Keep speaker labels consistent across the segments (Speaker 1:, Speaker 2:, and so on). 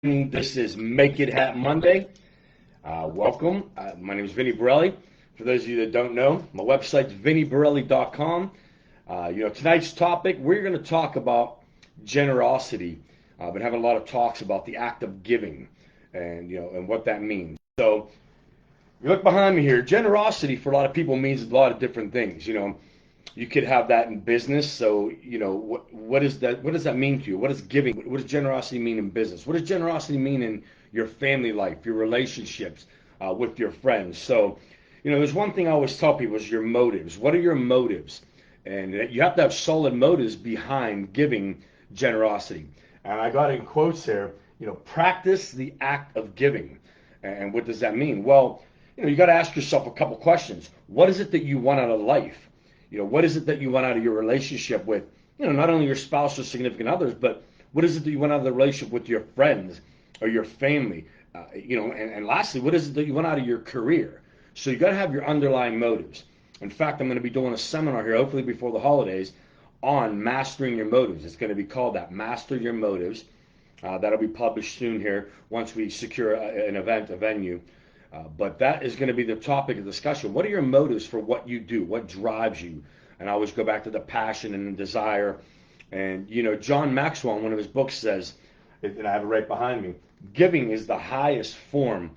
Speaker 1: This is Make It Happen Monday. Welcome. My name is Vinny Borelli. For those of you that don't know, my website's vinnyborelli.com. Tonight's topic, we're going to talk about generosity. I've been having a lot of talks about the act of giving and what that means. So, if you look behind me here, generosity for a lot of people means a lot of different things. You could have that in business. So, what is that? What does that mean to you? What is giving? What does generosity mean in business? What does generosity mean in your family life, your relationships with your friends? So, there's one thing I always tell people is your motives. What are your motives? And you have to have solid motives behind giving generosity. And I got in quotes here, practice the act of giving. And what does that mean? Well, you got to ask yourself a couple questions. What is it that you want out of life? What is it that you want out of your relationship with, not only your spouse or significant others, but what is it that you want out of the relationship with your friends or your family? And lastly, what is it that you want out of your career? So you got to have your underlying motives. In fact, I'm going to be doing a seminar here, hopefully before the holidays, on mastering your motives. It's going to be called that, Master Your Motives. That'll be published soon here once we secure an event, a venue. But that is going to be the topic of discussion. What are your motives for what you do? What drives you? And I always go back to the passion and the desire. And, John Maxwell in one of his books says, and I have it right behind me, giving is the highest form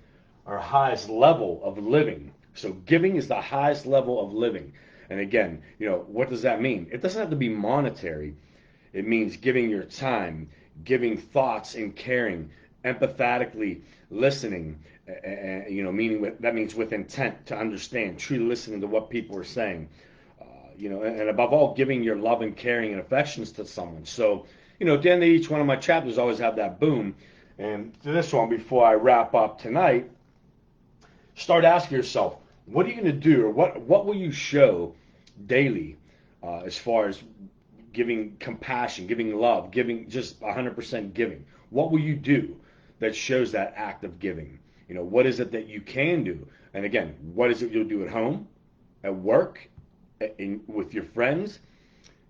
Speaker 1: or highest level of living. So giving is the highest level of living. And again, what does that mean? It doesn't have to be monetary. It means giving your time, giving thoughts and caring, empathetically listening, meaning that means with intent to understand, truly listening to what people are saying, and above all, giving your love and caring and affections to someone. So, at the end of each one of my chapters, I always have that boom. And to this one, before I wrap up tonight, start asking yourself, what are you going to do, or what will you show daily as far as giving compassion, giving love, giving just 100% giving? What will you do that shows that act of giving? What is it that you can do? And again, what is it you'll do at home, at work, with your friends,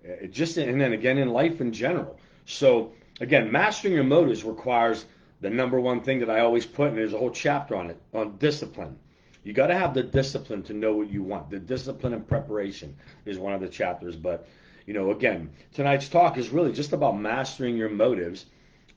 Speaker 1: and then again in life in general. So again, mastering your motives requires the number one thing that I always put, and there's a whole chapter on it, on discipline. You got to have the discipline to know what you want. The discipline and preparation is one of the chapters. But, again, tonight's talk is really just about mastering your motives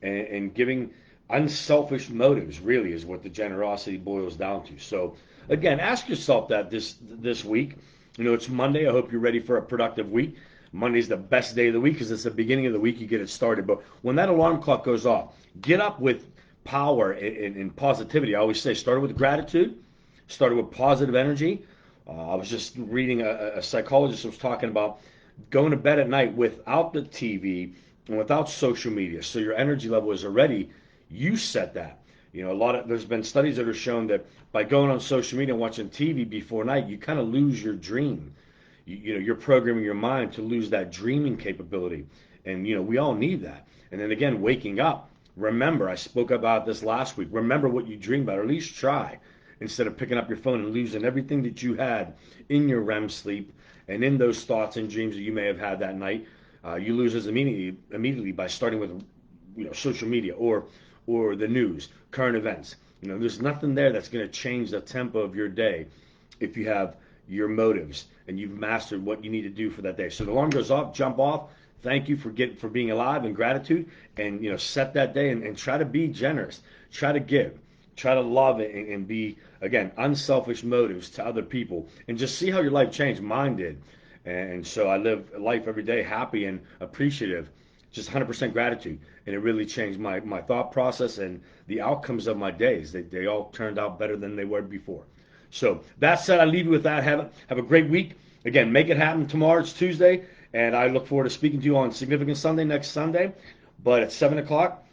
Speaker 1: and giving unselfish motives, really, is what the generosity boils down to. So, again, ask yourself that this week. It's Monday. I hope you're ready for a productive week. Monday's the best day of the week because it's the beginning of the week. You get it started. But when that alarm clock goes off, get up with power and positivity. I always say, start with gratitude, started with positive energy. I was just reading a psychologist was talking about going to bed at night without the TV and without social media. So your energy level is already, you set that. There's been studies that are shown that by going on social media and watching TV before night, you kind of lose your dream. You're programming your mind to lose that dreaming capability. And, we all need that. And then again, waking up, remember, I spoke about this last week. Remember what you dream about, or at least try, instead of picking up your phone and losing everything that you had in your REM sleep and in those thoughts and dreams that you may have had that night. You lose those immediately by starting with, social media or the news, current events. There's nothing there that's going to change the tempo of your day if you have your motives and you've mastered what you need to do for that day. So the alarm goes off, jump off. Thank you for being alive, and gratitude, and set that day and try to be generous. Try to give. Try to love it and be, again, unselfish motives to other people, and just see how your life changed. Mine did. And so I live life every day happy and appreciative, just 100% gratitude. And it really changed my thought process and the outcomes of my days. They all turned out better than they were before. So that said, I leave you with that. Have a great week. Again, make it happen tomorrow. It's Tuesday. And I look forward to speaking to you on Significant Sunday next Sunday, but at 7 o'clock.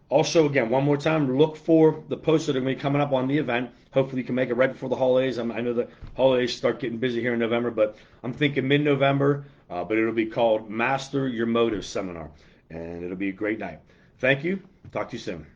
Speaker 1: Also, again, one more time, look for the posts that are going to be coming up on the event. Hopefully you can make it right before the holidays. I know the holidays start getting busy here in November, but I'm thinking mid-November, but it'll be called Master Your Motives Seminar, and it'll be a great night. Thank you. Talk to you soon.